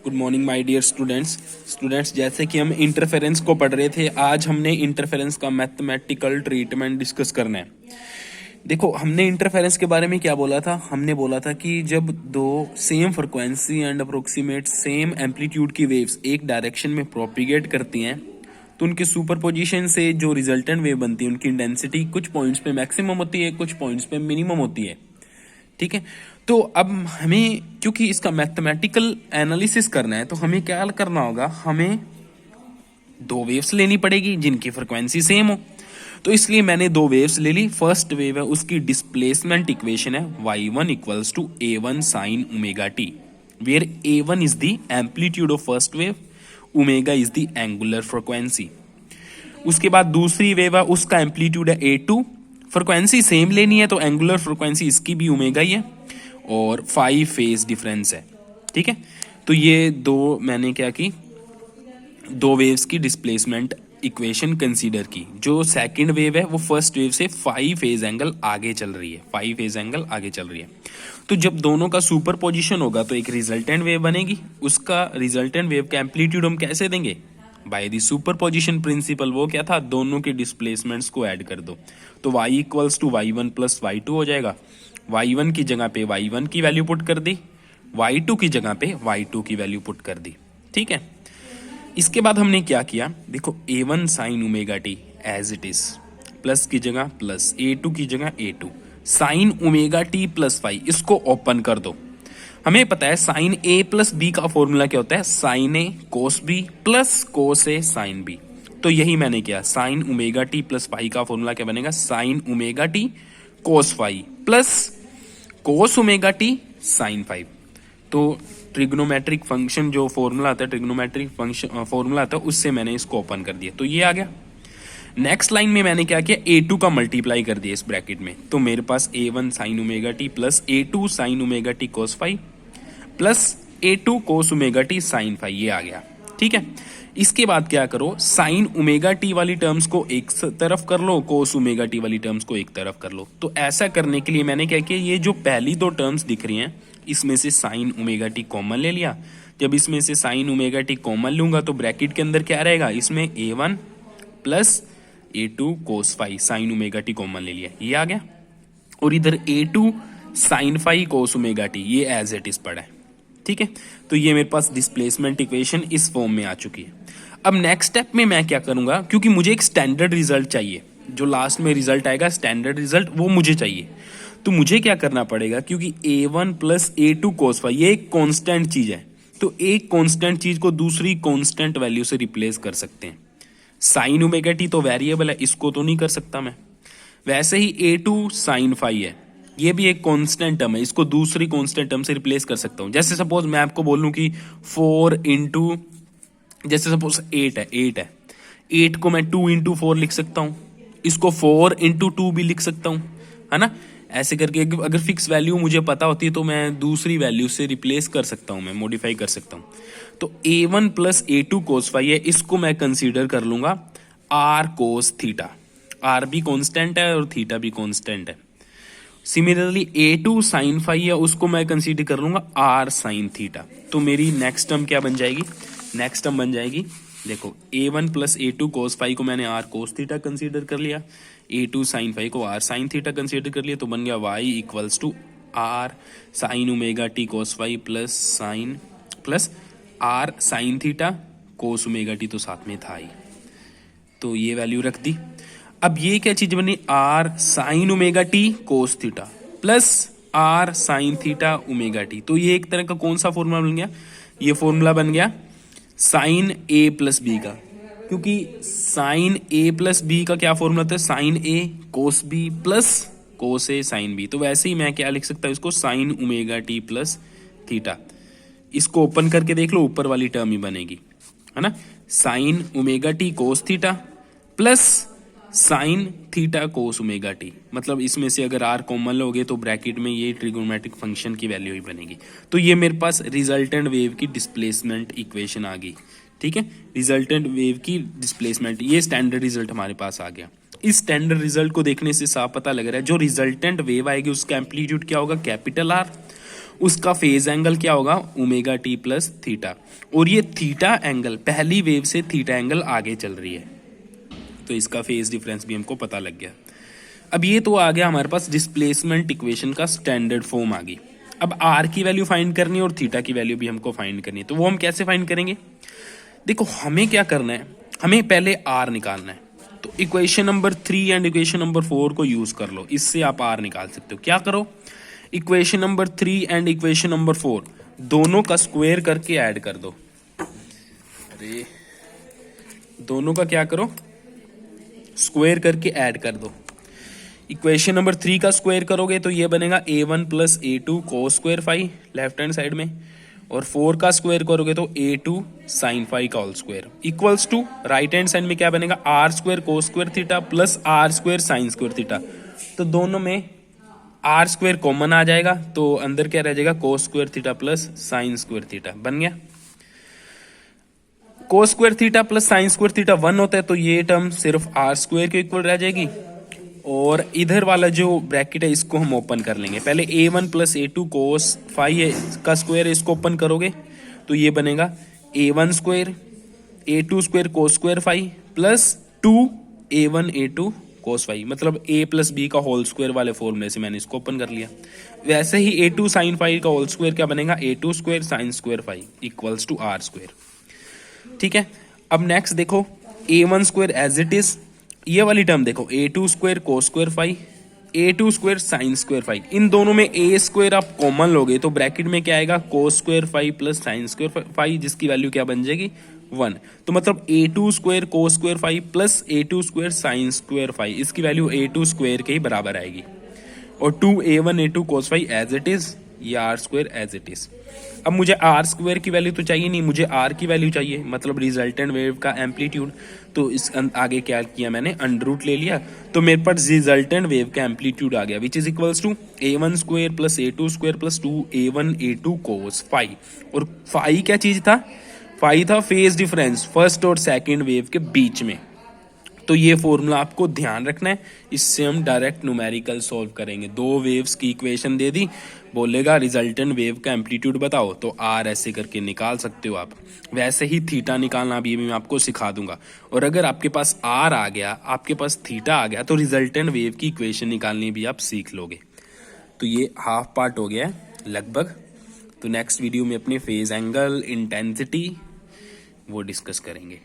Good morning my dear students जैसे कि हम इंटरफेरेंस को पढ़ रहे थे, आज हमने इंटरफेरेंस का मैथमेटिकल ट्रीटमेंट डिस्कस करना है। देखो, हमने इंटरफेरेंस के बारे में क्या बोला था। हमने बोला था कि जब दो same frequency and approximate same amplitude की वेव्स एक डायरेक्शन में प्रोपिगेट करती हैं तो उनके सुपरपोजिशन से जो रिजल्टेंट वेव बनती है उनकी इंटेंसिटी कुछ पॉइंट्स पे मैक्सिमम होती है, कुछ पॉइंट्स पे मिनिमम होती है। ठीक है, तो अब हमें क्योंकि इसका मैथमेटिकल एनालिसिस करना है तो हमें क्या करना होगा, हमें दो वेव्स लेनी पड़ेगी जिनकी फ्रिक्वेंसी सेम हो। तो इसलिए मैंने दो वेव्स ले ली। फर्स्ट वेव है, उसकी डिस्प्लेसमेंट इक्वेशन है y1 equals to a1 sine omega t, where a1 is the amplitude of first wave, omega is the angular frequency. उसके बाद दूसरी वेव है, उसका एम्पलीट्यूड है a2, फ्रिक्वेंसी सेम लेनी है तो एंगुलर फ्रिक्वेंसी इसकी भी ओमेगा ही है और 5 फेज डिफरेंस है। ठीक है, तो ये दो मैंने क्या की, दो वेव्स की डिस्प्लेसमेंट इक्वेशन कंसीडर की। जो सेकंड वेव है वो फर्स्ट वेव से 5 फेज एंगल आगे चल रही है, 5 फेज एंगल आगे चल रही है। तो जब दोनों का सुपर पोजिशन होगा तो एक रिजल्टेंट वेव बनेगी। उसका रिजल्टेंट वेव का एम्पलीट्यूड हम कैसे देंगे, by the superposition principle. वो क्या था, दोनों के डिस्प्लेसमेंट्स को ऐड कर दो तो y equals to y1 plus y2 हो जाएगा। y1 की जगह पे y1 की वैल्यू पुट कर दी, y2 की जगह पे y2 की वैल्यू पुट कर दी। ठीक है, इसके बाद हमने क्या किया, देखो a1 sine omega t as it is, plus की जगह प्लस, a2 की जगह a2 sine omega t plus 5, इसको ओपन कर दो। हमें पता है साइन ए प्लस बी का फॉर्मूला क्या होता है, sine A cos B plus cos A sine B. तो यही मैंने किया, sine omega t plus phi का फॉर्मूला क्या बनेगा, sine omega t cos phi plus cos omega t sine 5। तो ट्रिग्नोमेट्रिक फंक्शन जो फॉर्मूला आता है, ट्रिग्नोमेट्रिक फंक्शन फॉर्मूला आता है, उससे मैंने इसको ओपन कर दिया तो ये आ गया। नेक्स्ट लाइन में मैंने क्या किया, a2 का मल्टीप्लाई कर दिया इस ब्रैकेट में, तो मेरे पास a1 sine omega t plus a2 sine omega t cos 5 plus a2 cos omega t sine 5, ये आ गया। ठीक है, इसके बाद क्या करो, साइन ओमेगा टी वाली टर्म्स को एक तरफ कर लो, कोस ओमेगा टी वाली टर्म्स को एक तरफ कर लो। तो ऐसा करने के लिए मैंने क्या किया, ये जो पहली दो टर्म्स दिख रही हैं इसमें से साइन ओमेगा टी कॉमन ले लिया। जब इसमें से साइन ओमेगा टी कॉमन लूंगा तो ब्रैकेट के अंदर क्या रहेगा, इसमें a1 plus a2 cos 5 sine omega t common ले लिया, ये आ गया। और इधर a2 sine 5 cos omega t, ये एज इट इज पड़ा है। ठीक है, तो ये मेरे पास डिस्प्लेसमेंट इक्वेशन इस फॉर्म में आ चुकी है। अब नेक्स्ट स्टेप में मैं क्या करूंगा, क्योंकि मुझे एक स्टैंडर्ड रिजल्ट चाहिए, जो लास्ट में रिजल्ट आएगा स्टैंडर्ड रिजल्ट वो मुझे चाहिए। तो मुझे क्या करना पड़ेगा, क्योंकि a1 प्लस a2 कोस 5 ये एक कांस्टेंट चीज है, तो एक कांस्टेंट चीज को दूसरी कांस्टेंट वैल्यू से रिप्लेस कर सकते हैं। साइन ओमेगा टी तो वेरिएबल है, इसको तो नहीं कर सकता मैं। वैसे ही a2 साइन 5 है, ये भी एक कांस्टेंट टर्म है, इसको दूसरी कांस्टेंट टर्म से रिप्लेस कर सकता हूं। जैसे सपोज मैं आपको बोलूं कि 4 इंटू, जैसे सपोज 8 है, 8 को मैं 2 इंटू 4 लिख सकता हूं, इसको 4 इंटू 2 भी लिख सकता हूं, है ना। ऐसे करके अगर फिक्स वैल्यू मुझे पता होती है तो मैं दूसरी वैल्यू से रिप्लेस कर सकता हूं, मैं मॉडिफाई कर सकता हूं। तो a1 प्लस a2 कोस 5 है, इसको मैं कंसीडर कर लूंगा r कोस थीटा। r भी कांस्टेंट है और थीटा भी कांस्टेंट है। सिमिलरली a2 साइन 5 है, उसको मैं कंसीडर कर लूंगा r साइन थीटा। तो मेरी नेक्स्ट टर्म क्या बन जाएगी, नेक्स्ट टर्म बन जाएगी, देखो a1 प्लस a2 कोस 5 को मैंने r कोस थीटा कंसीडर कर लिया, a2 साइन 5 को r साइन थीटा कंसीडर कर लिया, तो बन गया y equals to r sine omega t cos 5 plus sine plus r sine theta cos omega t, तो साथ में था ही, तो ये वैल्यू रख दी। अब ये क्या चीज बनी, r sine omega t cos theta plus r sine theta omega t. तो ये एक तरह का कौन सा फॉर्मूला बन गया, ये फॉर्मूला बन गया साइन a प्लस बी का, क्योंकि साइन a प्लस बी का क्या फॉर्मूला था, sine a cos b plus cos a sine b। तो वैसे ही मैं क्या लिख सकता हूं इसको, sign omega t plus theta. इसको ओपन करके देख लो, ऊपर वाली टर्म ही बनेगी, है ना, sign omega t cos theta plus sign theta cos omega T. मतलब इसमें से अगर r कॉमन लोगे तो ब्रैकेट में ये ट्रिगोनोमेट्रिक फंक्शन की वैल्यू ही बनेगी। तो ये मेरे पास रिजल्टेंट वेव की डिस्प्लेसमेंट इक्वेशन आ गई। ठीक है, रिजल्टेंट वेव की डिस्प्लेसमेंट, ये स्टैंडर्ड रिजल्ट हमारे पास आ गया। इस स्टैंडर्ड रिजल्ट को देखने से साफ पता लग रहा है जो रिजल्टेंट वेव आएगी उसका एम्पलीट्यूड क्या होगा, कैपिटल R, उसका फेज एंगल क्या होगा, ओमेगा टी प्लस थीटा। और ये थीटा एंगल, पहली वेव से थीटा एंगल आगे चल रही है, तो इसका फेज डिफरेंस भी हमको पता लग गया। अब ये तो आ गया हमारे पास डिस्प्लेसमेंट इक्वेशन का स्टैंडर्ड फॉर्म आ गई। अब आर की वैल्यू फाइंड करनी है और थीटा की वैल्यू भी हमको फाइंड करनी है, तो वो हम कैसे फाइंड करेंगे? देखो हमें क्या करना है, हमें पहले आर निकालना है। तो equation number 3 and equation number 4 को यूज कर लो, इससे आप आर निकाल सकते हो। क्या करो, equation number 3 and equation number 4 दोनों का स्क्वायर करके ऐड कर दो। अरे दोनों का क्या करो, स्क्वायर करके ऐड कर दो। इक्वेशन नंबर 3 का स्क्वायर करोगे तो ये बनेगा a1 plus a2 cos square phi left hand side में, और 4 का स्क्वायर करोगे तो a2 साइन फाई का whole square equals to right hand side में क्या बनेगा, R square cos square theta plus R square sine square theta. तो दोनों में आर स्क्वायर कॉमन आ जाएगा, तो अंदर क्या रह जाएगा, कोस square theta plus sine square theta बन गया। कोस square theta plus sine square theta 1 होता है, तो ये टर्म सिर्फ आर स्क्वायर के इक्वल रह जाएगी। और इधर वाला जो ब्रैकेट है इसको हम ओपन कर लेंगे। पहले a1 plus a2 cos phi का स्क्वायर, इसको ओपन करोगे तो ये बनेगा a1 square a2 square cos square phi plus 2a1 a2 cos phi, मतलब a प्लस बी का होल स्क्वायर वाले फॉर्मूले से मैंने इसको ओपन कर लिया। वैसे ही a2 साइन फाई का होल स्क्वायर क्या बनेगा, a2 square sine square phi equals to R square. ठीक है, अब नेक्स्ट देखो a1 square as it is, ये वाली टर्म देखो a2 square cos square phi a2 square sine square phi, इन दोनों में a स्क्वायर आप कॉमन लोगे तो ब्रैकेट में क्या आएगा, cos square phi plus sine square phi, जिसकी वैल्यू क्या बन जाएगी 1। तो मतलब a2 square cos square phi plus a2 square sine square phi, इसकी वैल्यू a2 स्क्वायर के ही बराबर आएगी। और 2a1 a2 cos phi as it is, ये r square as it is. अब मुझे आर स्क्वायर की वैल्यू तो चाहिए नहीं, मुझे आर की वैल्यू चाहिए, मतलब रिजल्टेंट वेव का एम्पलीट्यूड। तो इस आगे क्या किया मैंने, अंडर रूट ले लिया, तो मेरे पास रिजल्टेंट वेव का एम्पलीट्यूड आ गया, which is equals to a1 square plus a2 square plus 2a1 a2 cos phi. और फाई क्या चीज था, फाई था फेज डिफरेंस फर्स्ट और सेकेंड वेव के बीच में। तो ये फॉर्मूला आपको ध्यान रखना है, इससे हम डायरेक्ट न्यूमेरिकल सॉल्व करेंगे। दो वेव्स की इक्वेशन दे दी, बोलेगा रिजल्टेंट वेव का एम्पलीट्यूड बताओ, तो आर ऐसे करके निकाल सकते हो आप। वैसे ही थीटा निकालना भी मैं आपको सिखा दूंगा। और अगर आपके पास आर आ गया, आपके पास थीटा आ गया, तो रिजल्टेंट वेव की इक्वेशन निकालनी भी आप सीख लोगे। तो ये हाफ पार्ट हो गया है लगभग। तो नेक्स्ट वीडियो में अपने फेज एंगल, इंटेंसिटी वो डिस्कस करेंगे।